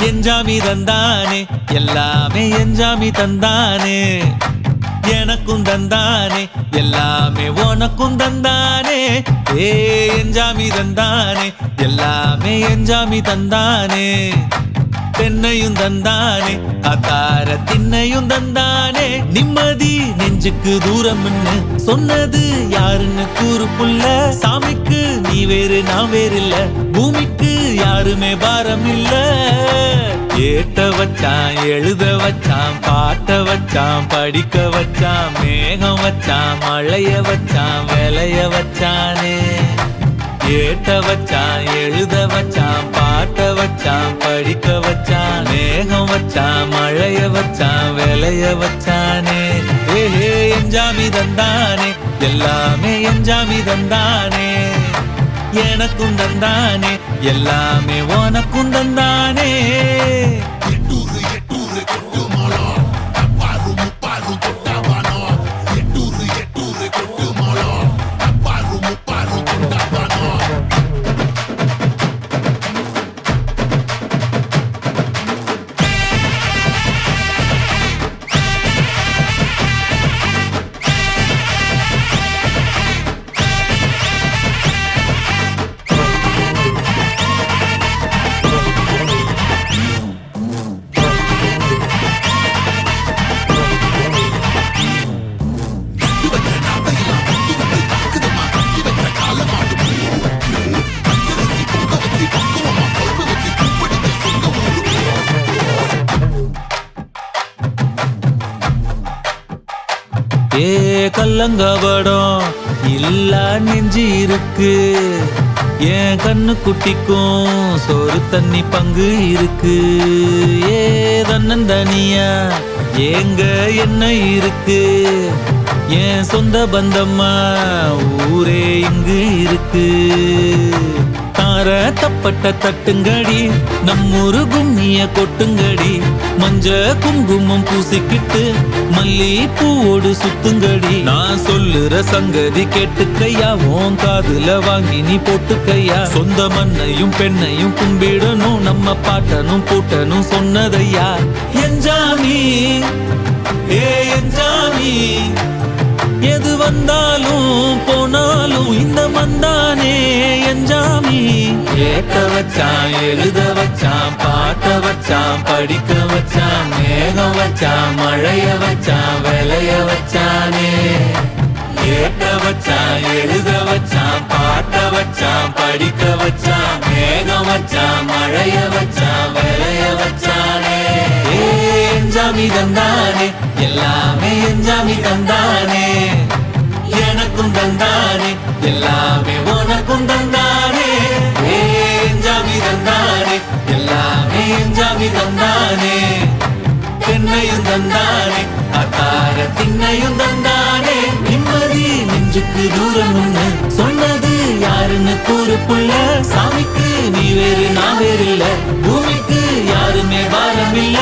எஞ்சாமி தந்தானே எல்லாமே எஞ்சாமி தந்தானே எனக்கும் தந்தானே எல்லாமே உனக்கும் தந்தானே ஏ எஞ்சாமி தந்தானே எல்லாமே எஞ்சாமி தந்தானே பெண்ணையும் தந்தானே அத்தார திண்ணையும் தந்தானே நிம்மதி நெஞ்சுக்கு தூரம்னு சொன்னது யாருன்னு கூறு புள்ள சாமிக்கு நீ வேறு நான் வேறு இல்ல பூமிக்கு யாருமே பாரம் இல்ல ஏட்ட வச்சான் எழுத வச்சான் பாட்ட வச்சான் படிக்க வச்சான் மேகம் வச்சான் மழைய வச்சான் விளைய வச்சானே ஏட்ட வச்சான் எழுத வச்சான் பாட்ட வச்சான் படிக்க வச்சான் மேகம் வச்சான் மழைய வச்சான் விளைய வச்சானே ஏஹே எஞ்சாமி தந்தானே எல்லாமே எஞ்சாமி தந்தானே எனக்கும் தந்தானே எல்லாமே உனக்கும் தந்தானே ஏ கல்லங்கபடம் இல்ல நெஞ்சு இருக்கு என் கண்ணு குட்டிக்கும் சோறு தண்ணி பங்கு இருக்கு ஏ தன்னந்தனியா ஏங்க என்ன இருக்கு என் சொந்த பந்தம்மா ஊரே இங்கு இருக்கு தார தப்பட்ட தட்டுங்கடி நம்மூரு கும்மிய கொட்டுங்கடி மஞ்ச குங்குமம் பூசிக்கிட்டு மல்லி பூவோடு சுத்துங்கடி நான் சொல்லுற சங்கதி கேட்டுக்கையா உன் காதுல வாங்கி நீ போட்டுக்கையா சொந்த மண்ணையும் பெண்ணையும் கும்பிடணும் நம்ம பாட்டனும் பூட்டனும் சொன்னதையா எஞ்சாமி ஏ எஞ்சாமி எது வந்தாலும் போனாலும் இந்த மந்தானே எஞ்சாமி ஏட்ட வச்சான் எழுத வச்சான் பாட்ட வச்சான் படிக்க வச்சான் மேகம் வச்சான் மழைய வச்சான் விளைய வச்சானே ஏட்ட வச்சான் எழுத வச்சான் பாட்ட வச்சான் படிக்க வச்சான் மேகம் வச்சான் மழைய வச்சான் விளைய வச்சானே எஞ்சாமி தந்தானே எல்லாமே எஞ்சாமி தந்தானே எனக்கும் தந்தானே எல்லாமே உனக்கும் தந்தானே எஞ்சாமி தந்தானே எல்லாமே எஞ்சாமி தந்தானே பெண்ணையும் தந்தானே அத்தார திண்ணையும் தந்தானே நிம்மதி நெஞ்சுக்கு தூரம்னு சொன்னது யாருன்னு கூறு புள்ள சாமிக்கு நீ வேறு நான் வேறு இல்ல பூமிக்கு யாருமே பாரம் இல்ல